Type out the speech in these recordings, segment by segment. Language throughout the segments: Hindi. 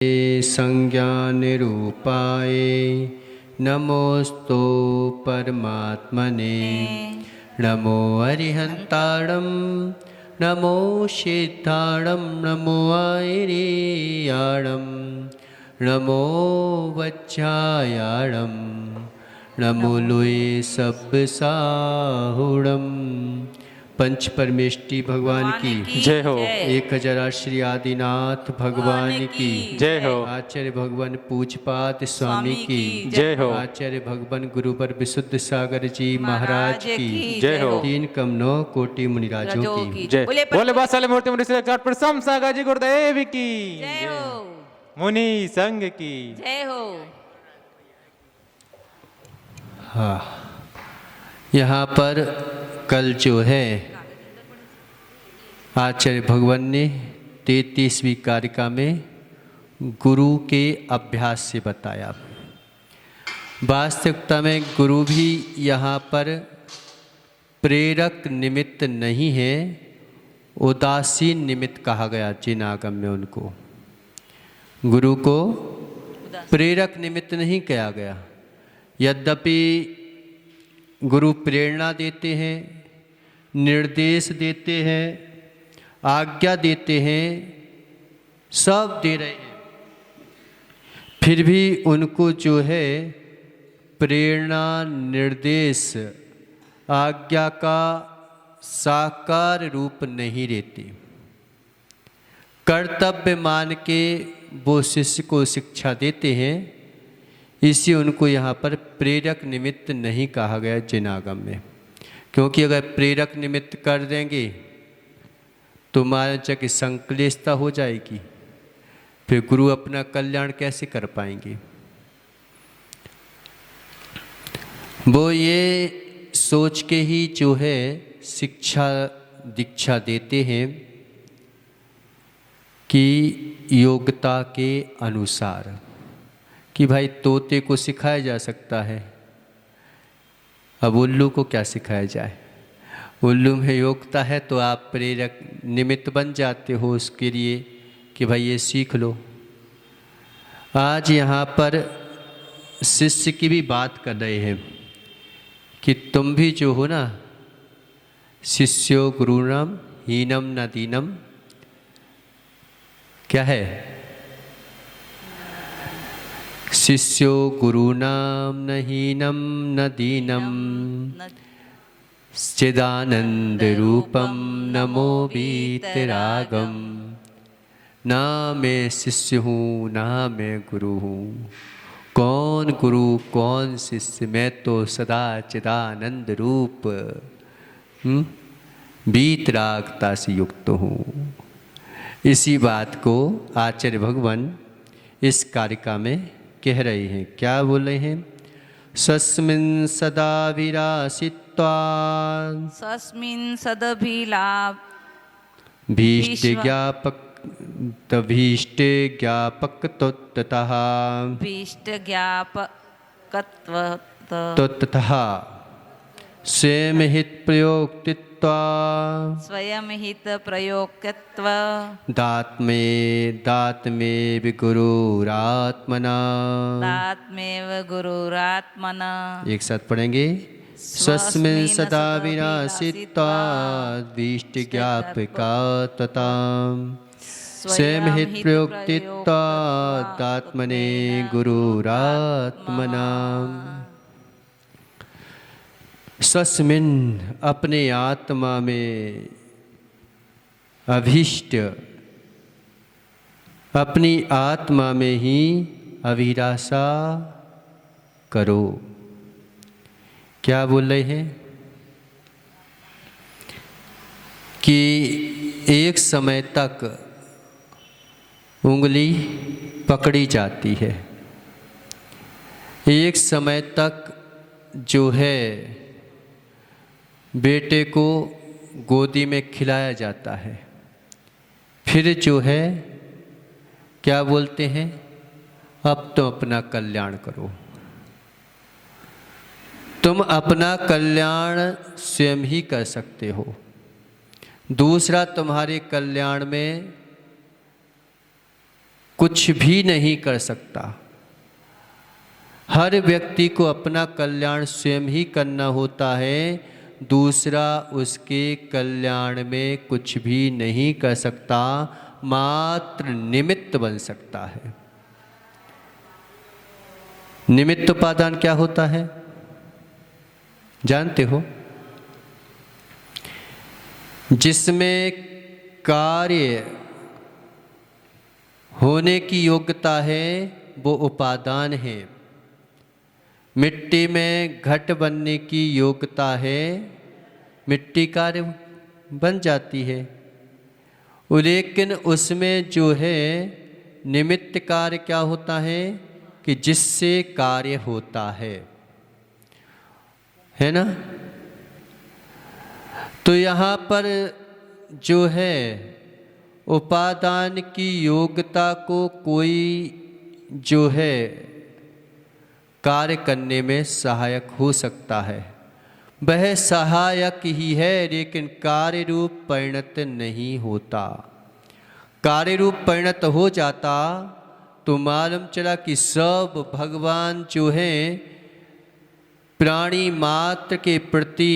संज्ञान रूपाय नमोस्तु परमात्मने। नमो अरिहंताणं नमो सिद्धाणं नमो आयर्याणं नमो वज्रायाणं नमो लोये सब्बसाहुणं। पंच परमेष्टि भगवान की जय हो। 1000 श्री आदिनाथ भगवान की जय हो। आचार्य भगवान पूजपात स्वामी की जय हो। आचार्य भगवान गुरुवर विशुद्ध सागर जी महाराज की जय हो। 3 कम 9 कोटि मुनिराजों की जय। बोले बासाले मूर्ति मुनि से घाट पर समसागा जी गुरुदेव की जय हो। मुनि संघ की जय हो। हाँ, यहाँ पर कल जो है आचार्य भगवान ने 33वीं कारिका में गुरु के अभ्यास से बताया। वास्तविकता में गुरु भी यहाँ पर प्रेरक निमित्त नहीं है, उदासीन निमित्त कहा गया जिन आगम में उनको। गुरु को प्रेरक निमित्त नहीं कहा गया। यद्यपि गुरु प्रेरणा देते हैं, निर्देश देते हैं, आज्ञा देते हैं, सब दे रहे हैं, फिर भी उनको जो है प्रेरणा निर्देश आज्ञा का साकार रूप नहीं रहती। कर्तव्य मान के वो शिष्य को शिक्षा देते हैं, इसी उनको यहाँ पर प्रेरक निमित्त नहीं कहा गया जिन आगम में। क्योंकि अगर प्रेरक निमित्त कर देंगे तो मान की संक्लेशता हो जाएगी, फिर गुरु अपना कल्याण कैसे कर पाएंगे। वो ये सोच के ही जो है शिक्षा दीक्षा देते हैं कि योग्यता के अनुसार, कि भाई तोते को सिखाया जा सकता है, अब उल्लू को क्या सिखाया जाए। उल्लू में योग्यता है तो आप प्रेरक निमित्त बन जाते हो उसके लिए कि भाई ये सीख लो। आज यहाँ पर शिष्य की भी बात कर रहे हैं कि तुम भी जो हो ना, शिष्यो गुरुणाम हीनम न दीनम, क्या है, शिष्यो गुरुणाम न हीनम न दीनम चिदानंद रूपम नमो वीतरागम। ना मैं शिष्य हूँ ना मैं गुरु हूँ, कौन गुरु कौन शिष्य, मैं तो सदा चिदानंद रूप वीतरागता से युक्त हूँ। इसी बात को आचार्य भगवान इस कारिका में कह रहे हैं। क्या बोल रहे हैं? सस्मिन् सदा विरासित्वा सस्मिन् सदभिलाभ भीष्ट ज्ञापक तभीष्टे ज्ञापक ततः भीष्ट ज्ञापकत्व ततः स्वयं हित प्रयोक्तित्वा स्वयं हित प्रयोक्तत्व दात्मे विगुरुरात्मना तात्मेव गुरुरात्मना। एक साथ पढ़ेंगे। स्वस्मिन् सदा विरासित्वा भीष्ट ज्ञापका तथा स्वयं हित प्रयोक्तित्वा दात्मने गुरुरात्मना। स्वस्मिन् अपने आत्मा में अभीष्ट, अपनी आत्मा में ही अभिलाषा करो। क्या बोल रहे हैं कि एक समय तक उंगली पकड़ी जाती है, एक समय तक जो है बेटे को गोदी में खिलाया जाता है, फिर जो है क्या बोलते हैं, अब तो अपना कल्याण करो। तुम अपना कल्याण स्वयं ही कर सकते हो, दूसरा तुम्हारे कल्याण में कुछ भी नहीं कर सकता। हर व्यक्ति को अपना कल्याण स्वयं ही करना होता है, दूसरा उसके कल्याण में कुछ भी नहीं कर सकता, मात्र निमित्त बन सकता है। निमित्त उपादान क्या होता है जानते हो? जिसमें कार्य होने की योग्यता है वो उपादान है। मिट्टी में घट बनने की योग्यता है, मिट्टी कार्य बन जाती है, लेकिन उसमें जो है निमित्त कार्य क्या होता है कि जिससे कार्य होता है ना। तो यहाँ पर जो है उपादान की योग्यता को कोई जो है कार्य करने में सहायक हो सकता है, वह सहायक ही है, लेकिन कार्य रूप परिणत नहीं होता। कार्य रूप परिणत हो जाता तो मालूम चला कि सब भगवान जो हैं प्राणी मात्र के प्रति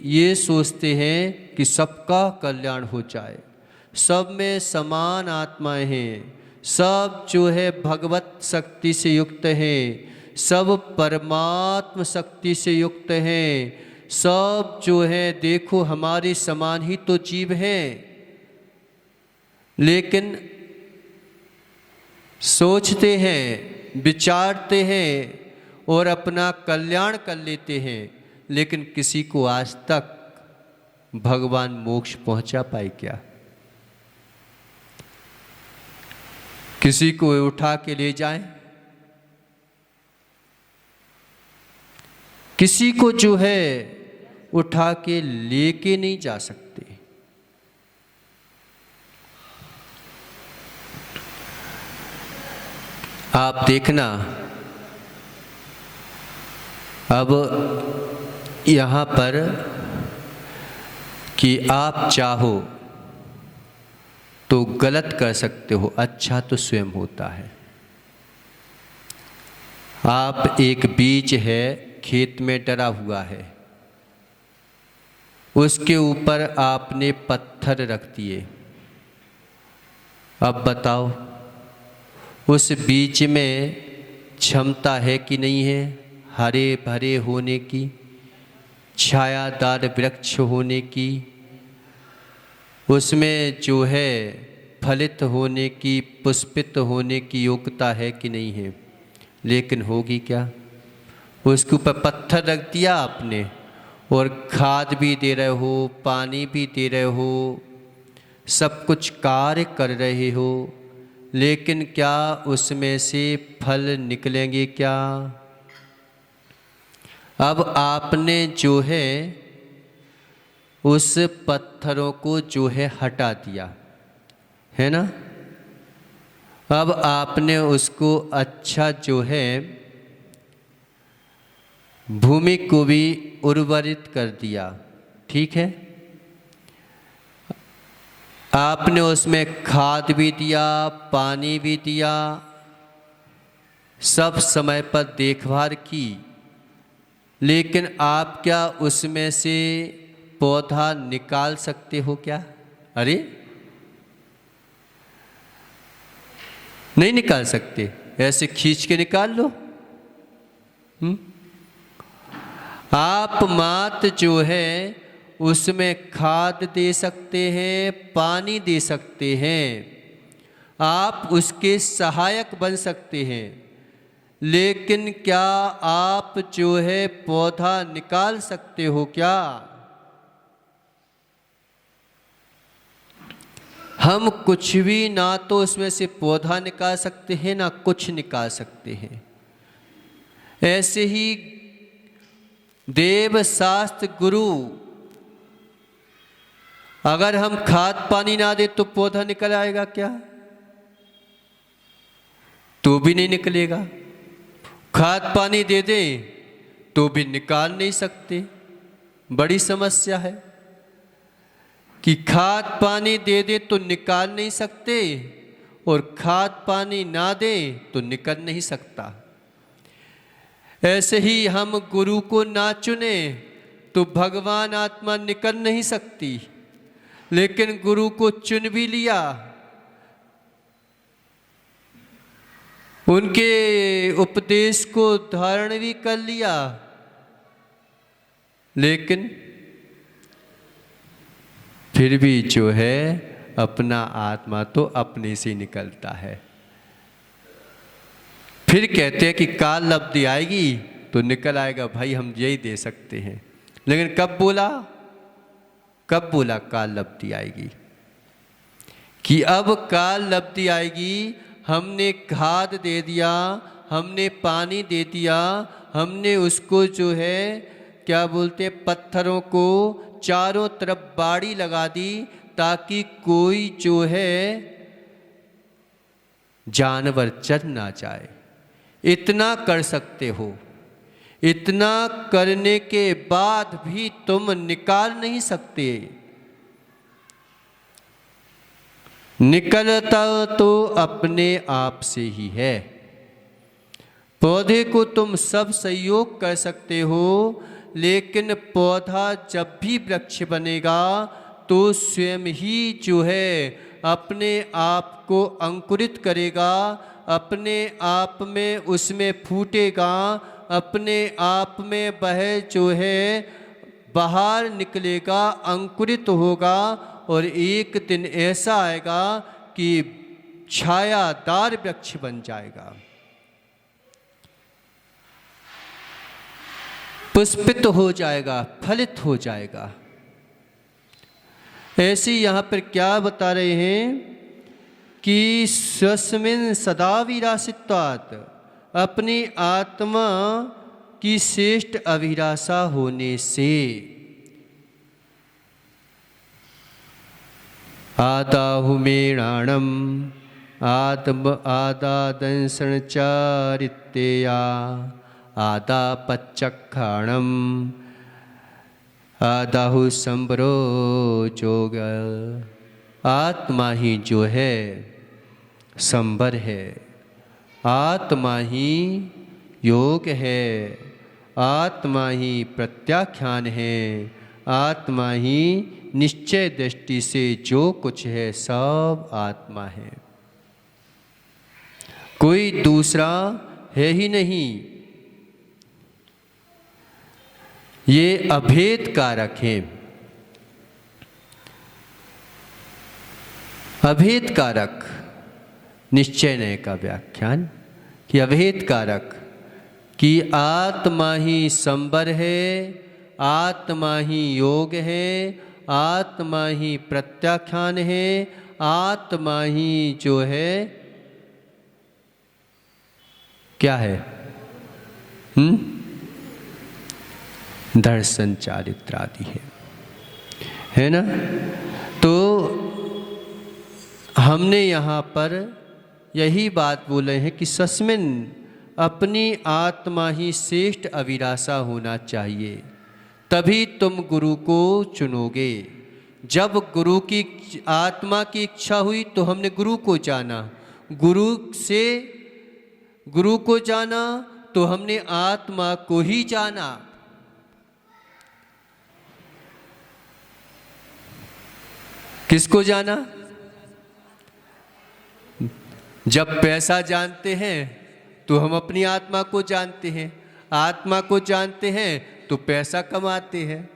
ये सोचते हैं कि सबका कल्याण हो जाए, सब में समान आत्माएं हैं, सब जो है भगवत शक्ति से युक्त हैं, सब परमात्म शक्ति से युक्त हैं, सब जो है देखो हमारे समान ही तो जीव हैं, लेकिन सोचते हैं, विचारते हैं और अपना कल्याण कर लेते हैं, लेकिन किसी को आज तक भगवान मोक्ष पहुंचा पाए क्या? किसी को उठा के ले जाएं, किसी को जो है उठा के लेके नहीं जा सकते। आप देखना, अब यहाँ पर कि आप चाहो तो गलत कर सकते हो, अच्छा तो स्वयं होता है। आप एक बीज है खेत में डरा हुआ है, उसके ऊपर आपने पत्थर रख दिए, अब बताओ उस बीज में क्षमता है कि नहीं है हरे भरे होने की, छायादार वृक्ष होने की, उसमें जो है फलित होने की, पुष्पित होने की योग्यता है कि नहीं है? लेकिन होगी क्या? उसके ऊपर पत्थर रख दिया आपने और खाद भी दे रहे हो, पानी भी दे रहे हो, सब कुछ कार्य कर रहे हो, लेकिन क्या उसमें से फल निकलेंगे क्या? अब आपने जो है उस पत्थरों को जो है हटा दिया है ना, अब आपने उसको अच्छा जो है भूमि को भी उर्वरित कर दिया, ठीक है, आपने उसमें खाद भी दिया, पानी भी दिया, सब समय पर देखभाल की, लेकिन आप क्या उसमें से पौधा निकाल सकते हो क्या? अरे नहीं निकाल सकते, ऐसे खींच के निकाल लो। आप मात्र जो है उसमें खाद दे सकते हैं, पानी दे सकते हैं, आप उसके सहायक बन सकते हैं, लेकिन क्या आप जो है पौधा निकाल सकते हो क्या? हम कुछ भी ना तो उसमें से पौधा निकाल सकते हैं ना कुछ निकाल सकते हैं। ऐसे ही देव शास्त्र गुरु, अगर हम खाद पानी ना दे तो पौधा निकल आएगा क्या? तो भी नहीं निकलेगा। खाद पानी दे दे तो भी निकाल नहीं सकते। बड़ी समस्या है कि खाद पानी दे दे तो निकाल नहीं सकते और खाद पानी ना दें तो निकल नहीं सकता। ऐसे ही हम गुरु को ना चुने तो भगवान आत्मा निकल नहीं सकती। लेकिन गुरु को चुन भी लिया, उनके उपदेश को धारण भी कर लिया, लेकिन फिर भी जो है अपना आत्मा तो अपने से निकलता है। फिर कहते हैं कि काल लब्धि आएगी तो निकल आएगा, भाई हम यही दे सकते हैं। लेकिन कब बोला काल लब्धि आएगी? कि अब काल लब्धि आएगी, हमने खाद दे दिया, हमने पानी दे दिया, हमने उसको जो है क्या बोलते हैं, पत्थरों को चारों तरफ बाड़ी लगा दी ताकि कोई जो है जानवर चर ना जाए। इतना कर सकते हो, इतना करने के बाद भी तुम निकाल नहीं सकते। निकलता तो अपने आप से ही है। पौधे को तुम सब सहयोग कर सकते हो, लेकिन पौधा जब भी वृक्ष बनेगा तो स्वयं ही जो है अपने आप को अंकुरित करेगा, अपने आप में उसमें फूटेगा, अपने आप में वह जो है बाहर निकलेगा, अंकुरित होगा और एक दिन ऐसा आएगा कि छायादार वृक्ष बन जाएगा, पुष्पित हो जाएगा, फलित हो जाएगा। ऐसे यहाँ पर क्या बता रहे हैं कि स्वस्मिन् सदा विरासित्वात्, अपनी आत्मा की श्रेष्ठ अभिलाषा होने से। आदाहुमेणाणम आदादंसनचारित्या आदापच्चक्षाणम आदाहु संबरो जोग। आत्मा ही जो है संबर है, आत्मा ही योग है, आत्मा ही प्रत्याख्यान है, आत्मा ही निश्चय दृष्टि से जो कुछ है सब आत्मा है, कोई दूसरा है ही नहीं। ये अभेद कारक है, अभेद कारक निश्चय नय का व्याख्यान कि अभेद कारक कि आत्मा ही संबर है, आत्मा ही योग है, आत्मा ही प्रत्याख्यान है, आत्मा ही जो है क्या है, दर्शन चारित्र आदि है ना। तो हमने यहाँ पर यही बात बोले हैं कि सस्मिन अपनी आत्मा ही श्रेष्ठ अभिलाषा होना चाहिए, तभी तुम गुरु को चुनोगे। जब गुरु की आत्मा की इच्छा हुई तो हमने गुरु को जाना, गुरु को जाना तो हमने आत्मा को ही जाना। किसको जाना? जब पैसा जानते हैं तो हम अपनी आत्मा को जानते हैं, आत्मा को जानते हैं तो पैसा कमाते हैं।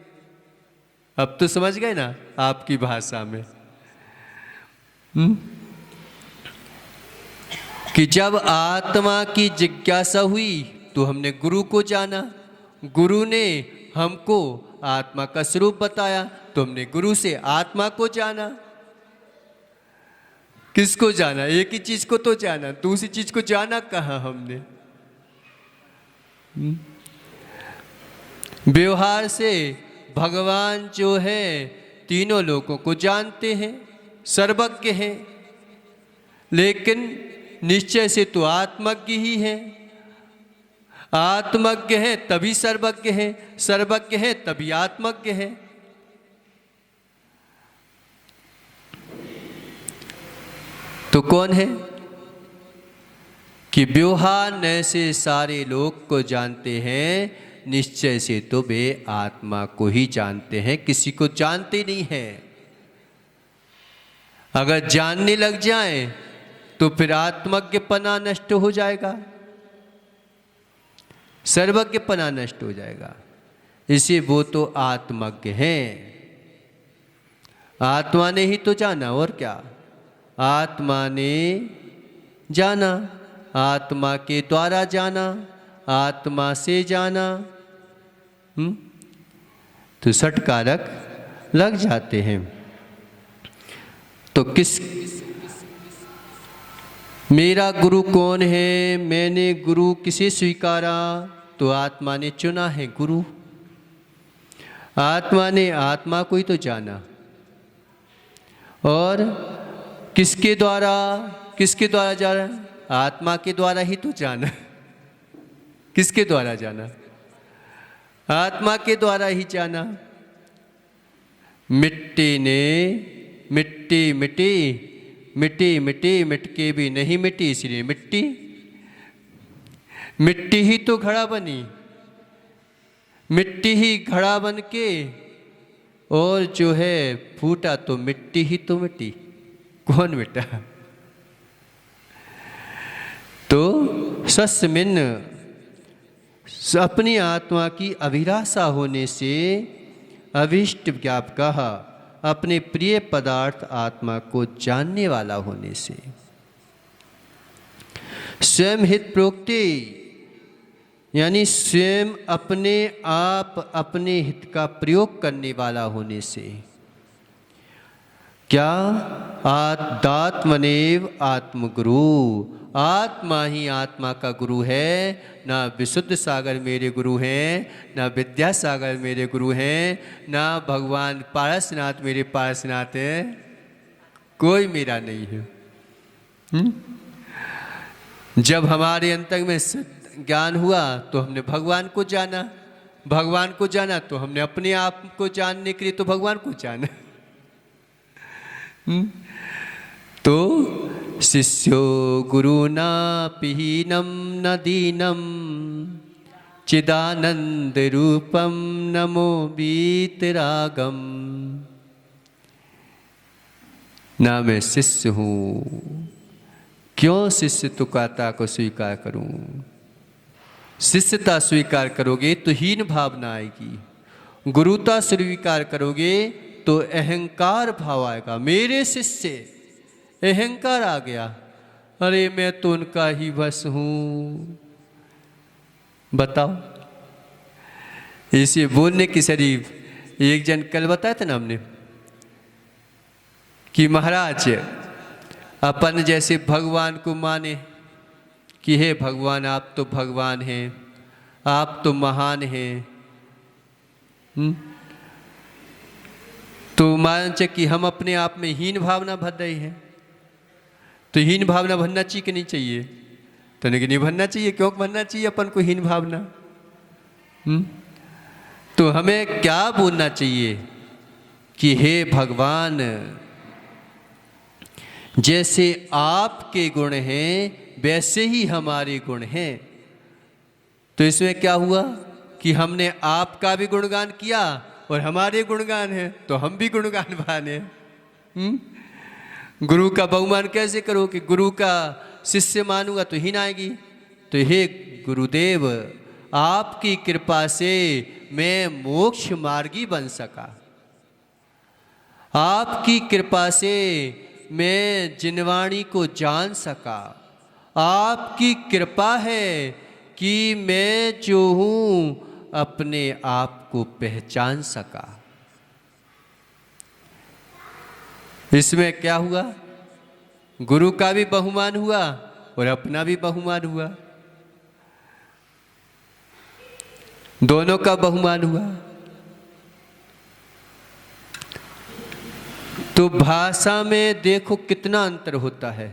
अब तो समझ गए ना आपकी भाषा में कि जब आत्मा की जिज्ञासा हुई तो हमने गुरु को जाना, गुरु ने हमको आत्मा का स्वरूप बताया तो हमने गुरु से आत्मा को जाना। किसको जाना? एक ही चीज को तो जाना, दूसरी चीज को जाना कहाँ हमने? व्यवहार से भगवान जो है तीनों लोगों को जानते हैं, सर्वज्ञ हैं, लेकिन निश्चय से तो आत्मज्ञ ही है। आत्मज्ञ है तभी सर्वज्ञ है, सर्वज्ञ है तभी आत्मज्ञ है। तो तो कौन है? कि व्यवहार न से सारे लोग को जानते हैं, निश्चय से तो वे आत्मा को ही जानते हैं, किसी को जानते नहीं हैं। अगर जानने लग जाए तो फिर आत्मज्ञपना नष्ट हो जाएगा, सर्वज्ञपना नष्ट हो जाएगा। इसे वो तो आत्मज्ञ हैं, आत्मा ने ही तो जाना, और क्या? आत्मा ने जाना, आत्मा के द्वारा जाना, आत्मा से जाना। तो षटकारक लग जाते हैं। तो मेरा गुरु कौन है? मैंने गुरु किसे स्वीकारा? तो आत्मा ने चुना है गुरु। आत्मा ने आत्मा को ही तो जाना, और किसके द्वारा जाना? आत्मा के द्वारा ही तो जाना। किसके द्वारा जाना? आत्मा के द्वारा ही जाना। मिट्टी ने मिट के भी नहीं मिटी, इसलिए मिट्टी ही तो घड़ा बनी, मिट्टी ही घड़ा बन के और जो है फूटा तो मिट्टी ही तो मिट्टी। कौन मिटा? तो सस्मिन, अपनी आत्मा की अभिलाषा होने से, अभिष्ट ज्ञापकः, अपने प्रिय पदार्थ आत्मा को जानने वाला होने से, स्वयं हित प्रोक्ति, यानी स्वयं अपने आप अपने हित का प्रयोग करने वाला होने से, क्या? आत्मनेव आत्मगुरु, आत्मा ही आत्मा का गुरु है। ना विशुद्ध सागर मेरे गुरु हैं, ना विद्यासागर मेरे गुरु हैं, ना भगवान पारसनाथ मेरे पारसनाथ हैं, कोई मेरा नहीं है। जब हमारे अंतर में ज्ञान हुआ तो हमने भगवान को जाना, भगवान को जाना तो हमने अपने आप को जानने के लिए तो भगवान को जाना। तो शिष्यो गुरुना पिहीनम न दीनम चिदानंद रूपम नमो बीतरागम। ना मैं शिष्य हूँ, क्यों शिष्य तुकाता को स्वीकार करूं? शिष्यता स्वीकार करोगे तो हीन भावना आएगी, गुरुता स्वीकार करोगे तो अहंकार भाव आएगा। मेरे शिष्य, अहंकार आ गया, अरे मैं तो उनका ही बस हूं। बताओ, इसे बोलने की शरीफ एक जन कल बताया था ना हमने कि महाराज अपन जैसे भगवान को माने कि हे भगवान आप तो भगवान हैं, आप तो महान हैं, तो मान चे कि हम अपने आप में हीन भावना भर रहे हैं, तो हीन भावना भरना चाहिए कि नहीं चाहिए? तो नहीं भरना चाहिए। क्यों भरना चाहिए अपन को हीन भावना? तो हमें क्या बोलना चाहिए कि हे भगवान, जैसे आपके गुण हैं वैसे ही हमारे गुण हैं। तो इसमें क्या हुआ कि हमने आपका भी गुणगान किया और हमारे गुणगान हैं, तो हम भी गुणगान भाने। गुरु का बहुमान कैसे करो कि गुरु का शिष्य मानूंगा तो हीन आएगी। तो हे गुरुदेव, आपकी कृपा से मैं मोक्ष मार्गी बन सका, आपकी कृपा से मैं जिनवाणी को जान सका, आपकी कृपा है कि मैं जो हूँ अपने आप को पहचान सका। इसमें क्या हुआ? गुरु का भी बहुमान हुआ और अपना भी बहुमान हुआ, दोनों का बहुमान हुआ। तो भाषा में देखो कितना अंतर होता है।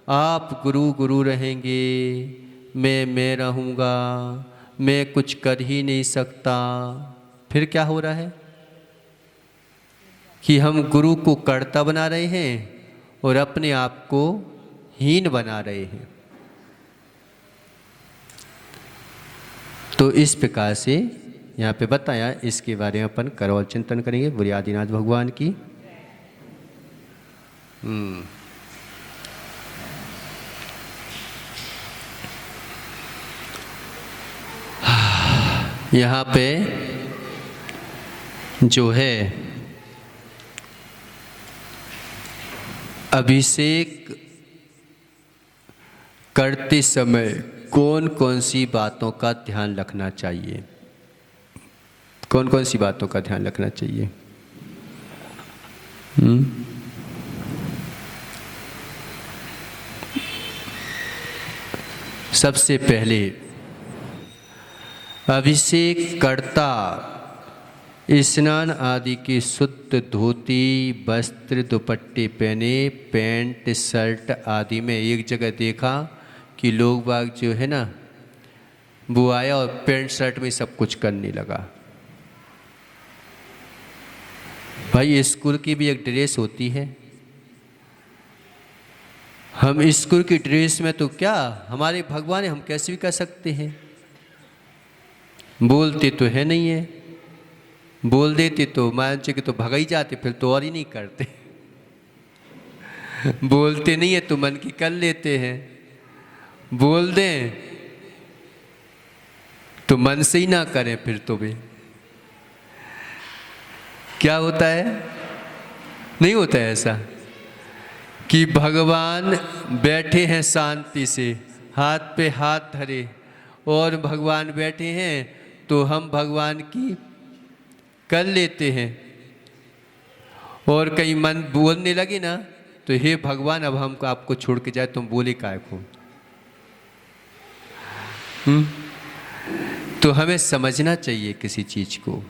आप गुरु गुरु रहेंगे, मैं रहूँगा, मैं कुछ कर ही नहीं सकता। फिर क्या हो रहा है कि हम गुरु को कर्ता बना रहे हैं और अपने आप को हीन बना रहे हैं। तो इस प्रकार से यहाँ पे बताया, इसके बारे में अपन करोल चिंतन करेंगे। बुरी आदिनाथ भगवान की। यहाँ पे जो है अभिषेक करते समय कौन कौन सी बातों का ध्यान रखना चाहिए, कौन कौन सी बातों का ध्यान रखना चाहिए? सबसे पहले अभिषेक करता स्नान आदि की शुद्ध धोती वस्त्र दुपट्टे पहने, पैंट शर्ट आदि में। एक जगह देखा कि लोग बाग जो है ना, वो आया और पैंट शर्ट में सब कुछ करने लगा। भाई स्कूल की भी एक ड्रेस होती है। हम स्कूल की ड्रेस में तो क्या, हमारे भगवान है, हम कैसे भी कर सकते हैं। बोलते तो है नहीं है, बोल देते तो मान के तो भगा ही जाते, फिर तो और ही नहीं करते। बोलते नहीं है तो मन की कर लेते हैं, बोल दें तो मन से ही ना करें, फिर तो भी क्या होता है? नहीं होता है ऐसा कि भगवान बैठे हैं शांति से, हाथ पे हाथ धरे, और भगवान बैठे हैं तो हम भगवान की कर लेते हैं, और कहीं मन बोलने लगे ना तो हे भगवान अब हमको आपको छोड़ के जाए, तुम बोले काय को। तो हमें समझना चाहिए किसी चीज को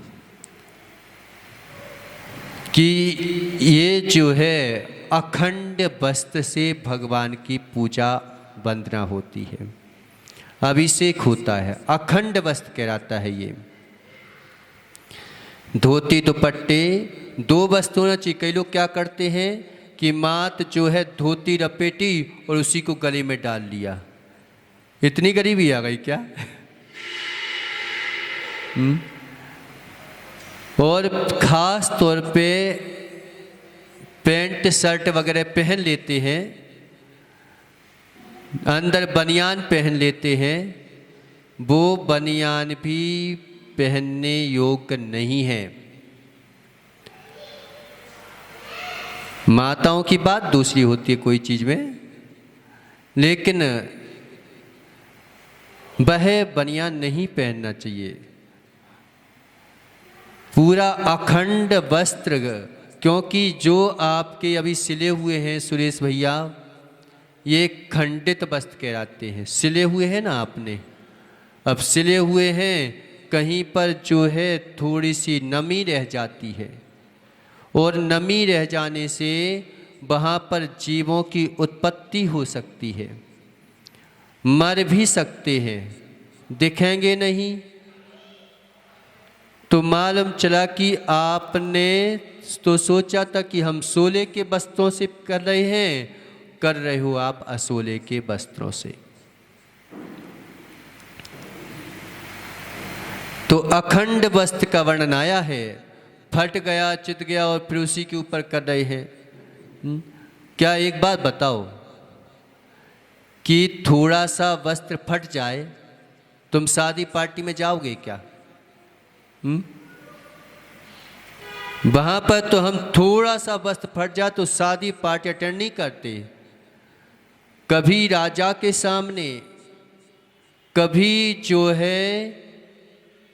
कि ये जो है अखंड वस्त्र से भगवान की पूजा वंदना होती है, अभिषेक होता है, अखंड वस्त्र कहलाता है ये। धोती दुपट्टे दो वस्त्र होना चाहिए। कई लोग क्या करते हैं कि मात जो है धोती लपेटी और उसी को गले में डाल लिया। इतनी गरीबी आ गई क्या? और खास तौर पे पैंट शर्ट वगैरह पहन लेते हैं, अंदर बनियान पहन लेते हैं। वो बनियान भी पहनने योग्य नहीं है। माताओं की बात दूसरी होती है कोई चीज में, लेकिन वह बनियान नहीं पहनना चाहिए। पूरा अखंड वस्त्र, क्योंकि जो आपके अभी सिले हुए हैं सुरेश भैया, ये खंडित वस्त्र कहलाते हैं। सिले हुए हैं ना आपने, अब सिले हुए हैं, कहीं पर जो है थोड़ी सी नमी रह जाती है, और नमी रह जाने से वहाँ पर जीवों की उत्पत्ति हो सकती है, मर भी सकते हैं, दिखेंगे नहीं। तो मालूम चला कि आपने तो सोचा था कि हम सोले के वस्त्रों से कर रहे हैं, कर रहे हो आप असोले के वस्त्रों से। तो अखंड वस्त्र का वर्णन आया है। फट गया चित गया और फिर उसी के ऊपर कर रहे हैं। क्या एक बात बताओ कि थोड़ा सा वस्त्र फट जाए, तुम शादी पार्टी में जाओगे क्या? वहां पर तो हम थोड़ा सा वस्त्र फट जाए तो शादी पार्टी अटेंड नहीं करते। कभी राजा के सामने, कभी जो है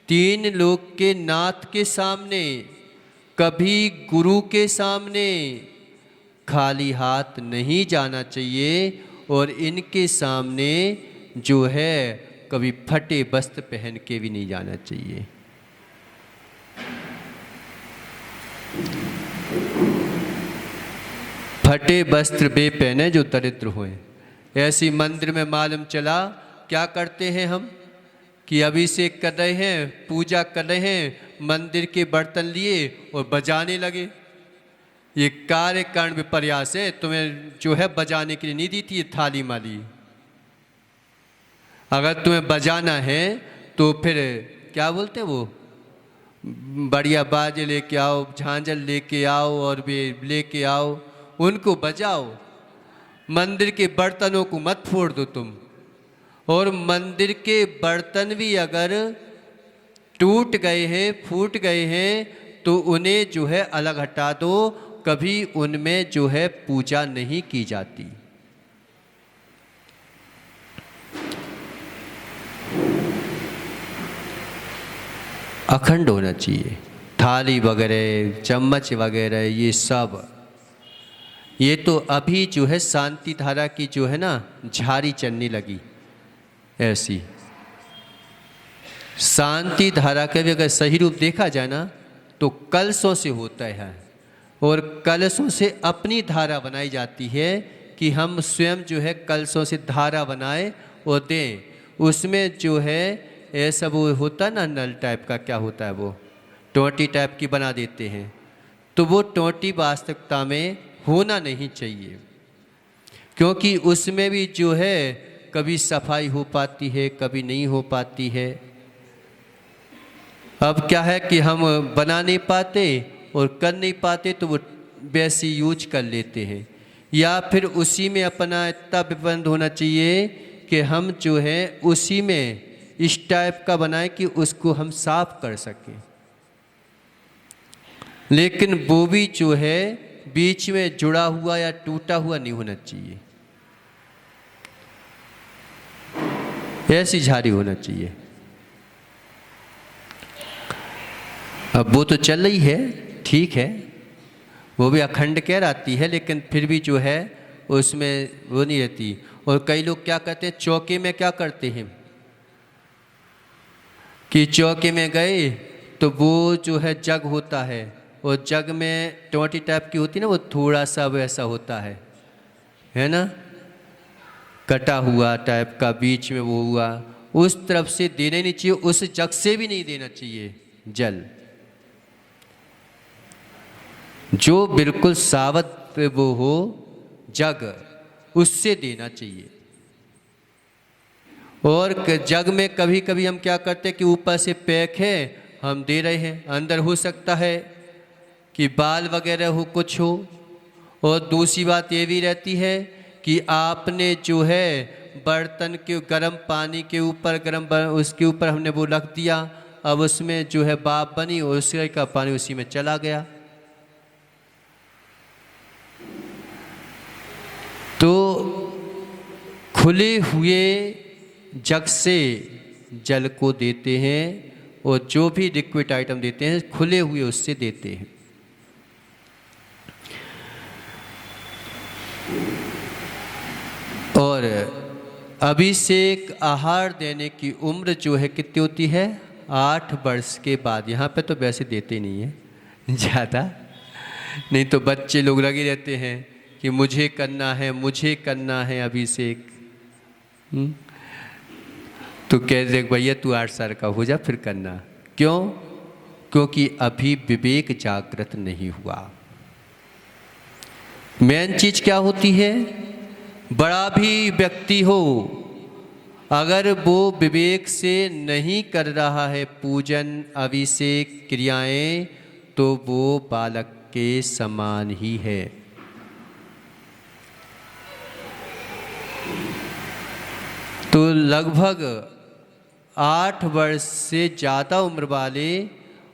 3 लोक के नाथ के सामने, कभी गुरु के सामने खाली हाथ नहीं जाना चाहिए। और इनके सामने जो है कभी फटे वस्त्र पहन के भी नहीं जाना चाहिए। फटे वस्त्र वे पहने जो दरिद्र हुए। ऐसी मंदिर में मालूम चला क्या करते हैं हम कि अभिषेक कर रहे हैं, पूजा कर रहे हैं, मंदिर के बर्तन लिए और बजाने लगे। ये कार्य कारण विपर्यास है, तुम्हें जो है बजाने के लिए नहीं दी थी ये थाली माली। अगर तुम्हें बजाना है तो फिर क्या बोलते हैं वो, बढ़िया बाजे लेके आओ, झांझर लेके आओ और भी लेके आओ, उनको बजाओ। मंदिर के बर्तनों को मत फोड़ दो तुम। और मंदिर के बर्तन भी अगर टूट गए हैं, फूट गए हैं, तो उन्हें जो है अलग हटा दो। कभी उनमें जो है पूजा नहीं की जाती। अखंड होना चाहिए। थाली वगैरह, चम्मच वगैरह, ये सब, ये तो अभी जो है शांति धारा की जो है ना झारी चलने लगी ऐसी। शांति धारा का भी अगर सही रूप देखा जाए ना तो कलशों से होता है, और कलशों से अपनी धारा बनाई जाती है कि हम स्वयं जो है कलशों से धारा बनाए और दें। उसमें जो है ऐसा वो होता है ना, नल टाइप का, क्या होता है वो, टोंटी टाइप की बना देते हैं। तो वो टोंटी वास्तविकता में होना नहीं चाहिए, क्योंकि उसमें भी जो है कभी सफाई हो पाती है, कभी नहीं हो पाती है। अब क्या है कि हम बना नहीं पाते और कर नहीं पाते, तो वो वैसी यूज कर लेते हैं। या फिर उसी में अपना इतना विबंध होना चाहिए कि हम जो है उसी में इस टाइप का बनाएं कि उसको हम साफ कर सकें। लेकिन वो भी जो है बीच में जुड़ा हुआ या टूटा हुआ नहीं होना चाहिए, ऐसी झाड़ी होना चाहिए। अब वो तो चल रही है, ठीक है, वो भी अखंड कह रहती है, लेकिन फिर भी जो है उसमें वो नहीं रहती। और कई लोग क्या करते हैं, चौके में क्या करते हैं कि चौके में गए तो वो जो है जग होता है, और जग में टोंटी टाइप की होती है ना, वो थोड़ा सा वैसा होता है ना, कटा हुआ टाइप का, बीच में वो हुआ, उस तरफ से देना नहीं चाहिए, उस जग से भी नहीं देना चाहिए जल। जो बिल्कुल सावत वो हो जग, उससे देना चाहिए। और जग में कभी कभी हम क्या करते हैं कि ऊपर से पैक है, हम दे रहे हैं, अंदर हो सकता है कि बाल वगैरह हो, कुछ हो। और दूसरी बात ये भी रहती है कि आपने जो है बर्तन के गर्म पानी के ऊपर उसके ऊपर हमने वो रख दिया, अब उसमें जो है भाप बनी और उसके का पानी उसी में चला गया। तो खुले हुए जग से जल को देते हैं, और जो भी लिक्विड आइटम देते हैं खुले हुए उससे देते हैं। और अभिषेक आहार देने की उम्र जो है कितनी होती है, 8 वर्ष के बाद। यहाँ पे तो वैसे देते नहीं है ज़्यादा, नहीं तो बच्चे लोग लगे रहते हैं कि मुझे करना है, मुझे करना है अभिषेक। तो कह दे भैया तू 8 साल का हो जा फिर करना। क्यों? क्योंकि अभी विवेक जागृत नहीं हुआ। मेन चीज क्या होती है, बड़ा भी व्यक्ति हो, अगर वो विवेक से नहीं कर रहा है पूजन अभिषेक क्रियाएं, तो वो बालक के समान ही है। तो लगभग 8 वर्ष से ज़्यादा उम्र वाले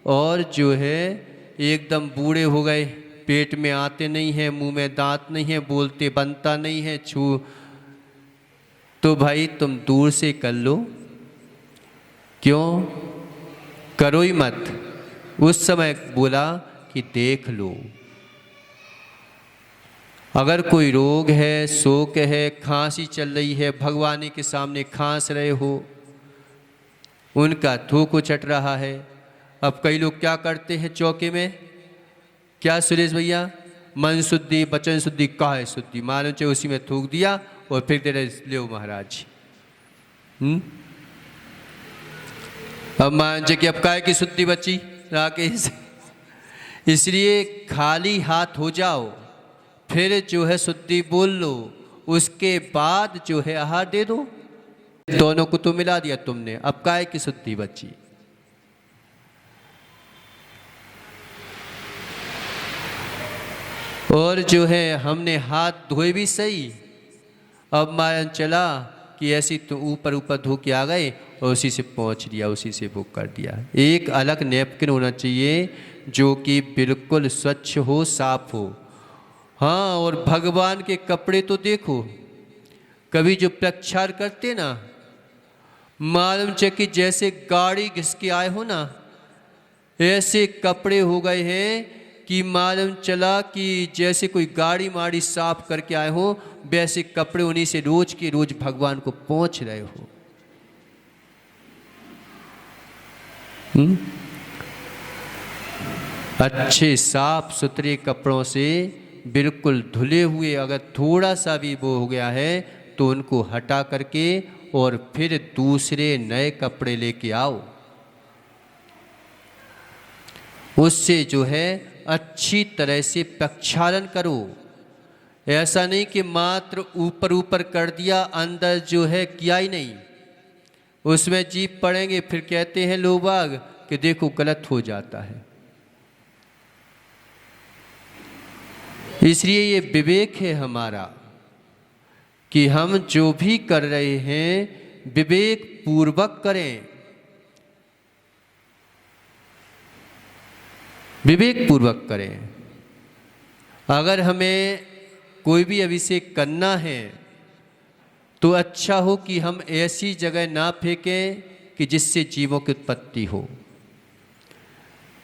और जो है एकदम बूढ़े हो गए, पेट में आते नहीं हैं, मुंह में दांत नहीं है, बोलते बनता नहीं है, तो भाई तुम दूर से कर लो। क्यों? करो ही मत। उस समय बोला कि देख लो। अगर कोई रोग है, शोक है, खांसी चल रही है, भगवानी के सामने खांस रहे हो, उनका थूक उचट रहा है। अब कई लोग क्या करते हैं चौके में, क्या सुरेश भैया, मन शुद्धि वचन शुद्धि काहे शुद्धि, मानो चाहे उसी में थूक दिया और फिर दे रहे ले महाराज। अब मान कि अब काय की शुद्धि बची राकेश, इसलिए खाली हाथ हो जाओ, फिर जो है शुद्धि बोल लो, उसके बाद जो है आहार दे दो। दोनों को तो मिला दिया तुमने, अब काय की शुद्धि बची। और जो है हमने हाथ धोए भी सही, अब मायन चला कि ऐसी तो ऊपर ऊपर धो के आ गए और उसी से पहुँच लिया, उसी से बुक कर दिया। एक अलग नैपकिन होना चाहिए जो कि बिल्कुल स्वच्छ हो, साफ हो। हाँ, और भगवान के कपड़े तो देखो, कभी जो प्रक्षार करते ना, मालूम चे कि जैसे गाड़ी घिस के आए हो ना, ऐसे कपड़े हो गए हैं कि मालूम चला कि जैसे कोई गाड़ी माड़ी साफ करके आए हो, वैसे कपड़े उन्हीं से रोज के रोज भगवान को पहुंच रहे हो। अच्छे साफ सुथरे कपड़ों से बिल्कुल धुले हुए, अगर थोड़ा सा भी वो हो गया है तो उनको हटा करके और फिर दूसरे नए कपड़े लेके आओ। उससे जो है अच्छी तरह से प्रक्षालन करो। ऐसा नहीं कि मात्र ऊपर ऊपर कर दिया, अंदर जो है किया ही नहीं, उसमें जीभ पड़ेंगे, फिर कहते हैं लोग बाग कि देखो गलत हो जाता है। इसलिए ये विवेक है हमारा कि हम जो भी कर रहे हैं विवेक पूर्वक करें, विवेक पूर्वक करें। अगर हमें कोई भी अभिषेक करना है तो अच्छा हो कि हम ऐसी जगह ना फेंकें कि जिससे जीवों की उत्पत्ति हो।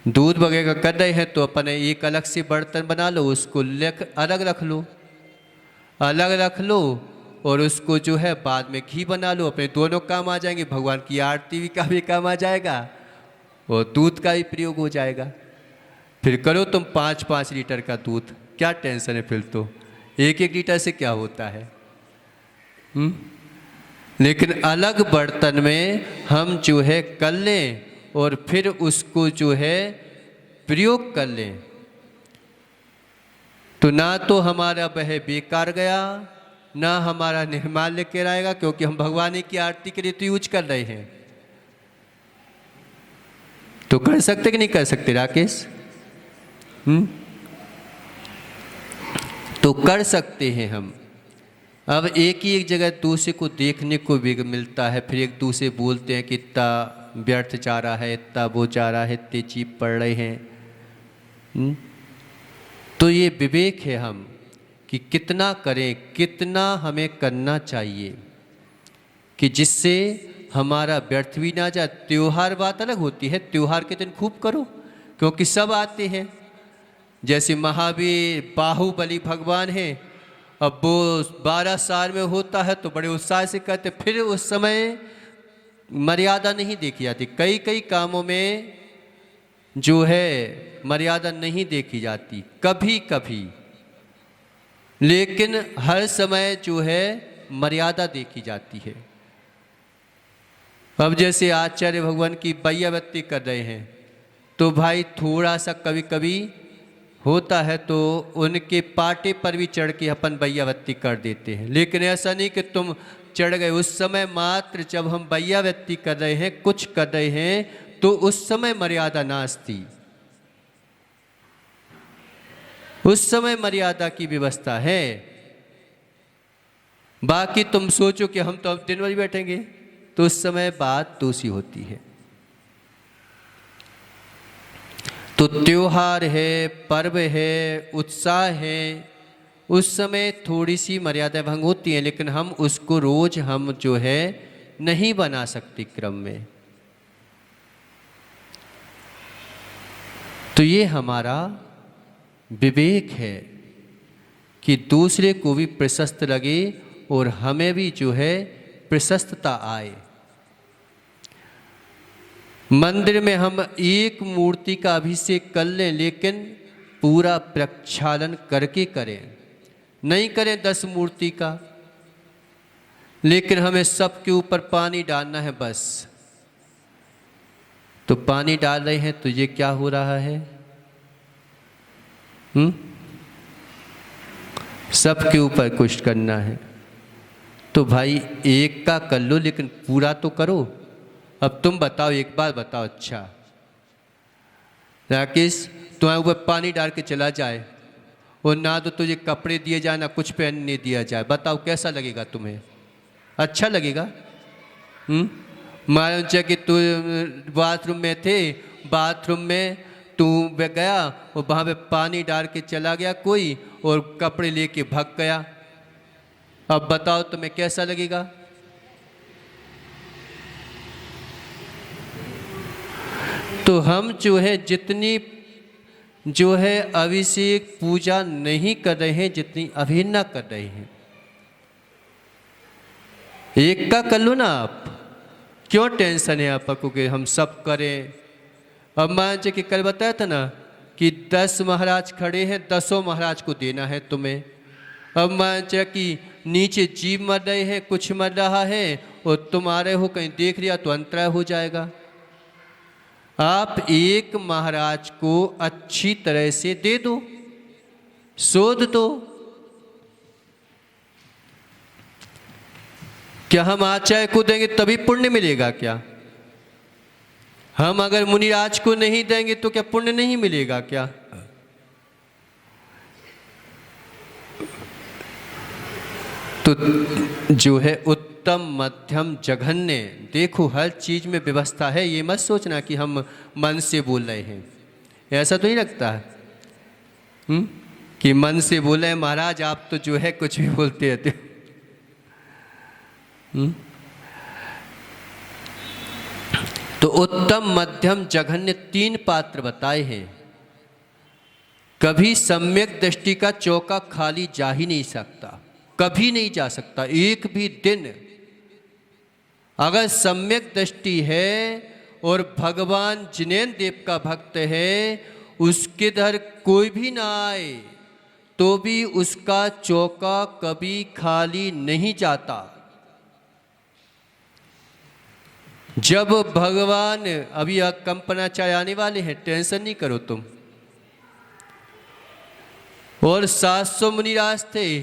दूध वगैरह कर रहे हैं तो अपने एक अलग से बर्तन बना लो, उसको अलग रख लो, अलग रख लो, और उसको जो है बाद में घी बना लो, अपने दोनों काम आ जाएंगे। भगवान की आरती का भी काम आ जाएगा और दूध का भी प्रयोग हो जाएगा। फिर करो तुम 5-5 लीटर का दूध, क्या टेंशन है, फिर तो 1-1 लीटर से क्या होता है। लेकिन अलग बर्तन में हम जो है कर लें और फिर उसको जो है प्रयोग कर लें, तो ना तो हमारा वह बेकार गया, ना हमारा निर्माल्य लेकर आएगा, क्योंकि हम भगवान की आरती के लिए तो यूज कर रहे हैं। तो कर सकते कि नहीं कर सकते राकेश? तो कर सकते हैं हम। अब एक ही एक जगह दूसरे को देखने को भी मिलता है, फिर एक दूसरे बोलते हैं कि इतना व्यर्थ जा रहा है, इतना वो जा रहा है, इतने चीप पड़ रहे हैं। तो ये विवेक है हम कि कितना करें, कितना हमें करना चाहिए कि जिससे हमारा व्यर्थ भी ना जाए। त्योहार बात अलग होती है, त्योहार के दिन खूब करो क्योंकि सब आते हैं। जैसे महावीर बाहुबली भगवान है, अब वो 12 साल में होता है तो बड़े उत्साह से करते, फिर उस समय मर्यादा नहीं देखी जाती। कई कई कामों में जो है मर्यादा नहीं देखी जाती, कभी कभी, लेकिन हर समय जो है मर्यादा देखी जाती है। अब जैसे आचार्य भगवान की बैयावत्ती कर रहे हैं तो भाई थोड़ा सा कभी कभी होता है तो उनके पाटे पर भी चढ़ के अपन बैयावत्ती कर देते हैं, लेकिन ऐसा नहीं कि तुम चढ़ गए। उस समय मात्र जब हम बैयावत्ती कर रहे हैं, कुछ कर रहे हैं, तो उस समय मर्यादा नाश थी, उस समय मर्यादा की व्यवस्था है। बाकी तुम सोचो कि हम तो अब दिन भर बैठेंगे, तो उस समय बात दूसरी होती है। तो त्योहार है, पर्व है, उत्साह है, उस समय थोड़ी सी मर्यादा भंग होती है, लेकिन हम उसको रोज हम जो है नहीं बना सकते क्रम में। तो ये हमारा विवेक है कि दूसरे को भी प्रशस्त लगे और हमें भी जो है प्रशस्तता आए। मंदिर में हम एक मूर्ति का अभिषेक कर लें, लेकिन पूरा प्रक्षालन करके करें, नहीं करें 10 मूर्ति का, लेकिन हमें सबके ऊपर पानी डालना है बस। तो पानी डाल रहे हैं तो ये क्या हो रहा है? सबके ऊपर कुछ करना है तो भाई एक का कर लो, लेकिन पूरा तो करो। अब तुम बताओ, एक बार बताओ, अच्छा राकेश तुम्हारे ऊपर पानी डाल के चला जाए और ना तो तुझे कपड़े दिए जाए ना कुछ पहनने दिया जाए, बताओ कैसा लगेगा तुम्हें? अच्छा लगेगा? मान लीजिए कि तू बाथरूम में थे, बाथरूम में तू गया और वहाँ पे पानी डाल के चला गया कोई और कपड़े लेके भाग गया, अब बताओ तुम्हें कैसा लगेगा? तो हम जो है जितनी जो है अभिषेक पूजा नहीं कर रहे हैं, जितनी अवहेलना कर रहे हैं, एक का कर लो ना आप। क्यों टेंशन है आपको कि हम सब करें? अब मान लीजिए कि कल बताया था ना कि 10 महाराज खड़े हैं, 10 महाराज को देना है तुम्हें। अब मान लीजिए कि नीचे जीव मर रहे हैं, कुछ मर रहा है और तुम आ रहे हो, कहीं देख लिया तो अंतराय हो जाएगा। आप एक महाराज को अच्छी तरह से दे दो, शोध दो। क्या हम आचार्य को देंगे तभी पुण्य मिलेगा क्या? हम अगर मुनिराज को नहीं देंगे तो क्या पुण्य नहीं मिलेगा क्या? तो जो है उत्तम मध्यम जघन्य, देखो हर चीज में व्यवस्था है। ये मत सोचना कि हम मन से बोल रहे हैं, ऐसा तो नहीं लगता है कि मन से बोल रहे हैं महाराज, आप तो जो है कुछ भी बोलते रहते हो। तो उत्तम मध्यम जघन्य 3 पात्र बताए हैं। कभी सम्यक दृष्टि का चौका खाली जा ही नहीं सकता, कभी नहीं जा सकता। एक भी दिन अगर सम्यक दृष्टि है और भगवान जिनेन्द्र देव का भक्त है, उसके इधर कोई भी ना आए तो भी उसका चौका कभी खाली नहीं जाता। जब भगवान, अभी कंपनाचार्य आने वाले हैं, टेंशन नहीं करो तुम। और 700 मुनिराज थे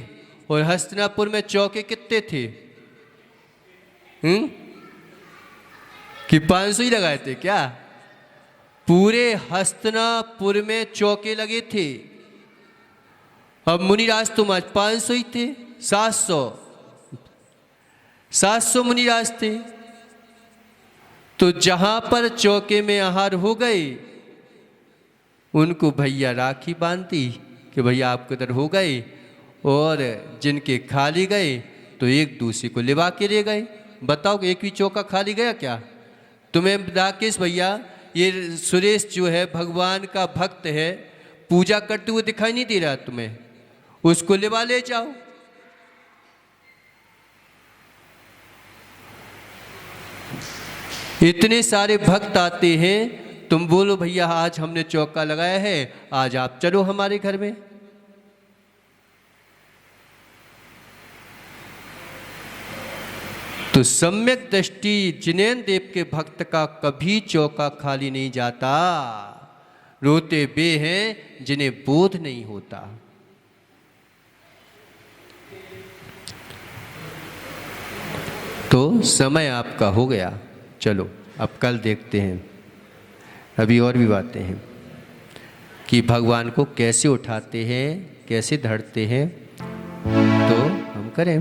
और हस्तिनापुर में चौके कितने थे? कि 500 ही लगाए थे क्या? पूरे हस्तिनापुर में चौके लगे थे। अब मुनिराज तुम आज 500 ही थे, 700 मुनिराज थे। तो जहां पर चौके में आहार हो गए, उनको भैया राखी बांधी कि भैया आपके इधर हो गए, और जिनके खाली गए तो एक दूसरे को लिवा के ले गए। बताओ एक भी चौका खाली गया क्या? तुम्हें राकेश भैया, ये सुरेश जो है भगवान का भक्त है, पूजा करते हुए दिखाई नहीं दे रहा तुम्हें? उसको लिवा ले जाओ। इतने सारे भक्त आते हैं, तुम बोलो भैया आज हमने चौका लगाया है, आज आप चलो हमारे घर में। तो सम्यक दृष्टि जिनेन्द्र देव के भक्त का कभी चौका खाली नहीं जाता। रोते बे हैं जिन्हें बोध नहीं होता। तो समय आपका हो गया, चलो अब कल देखते हैं। अभी और भी बातें हैं कि भगवान को कैसे उठाते हैं, कैसे धरते हैं, तो हम करें।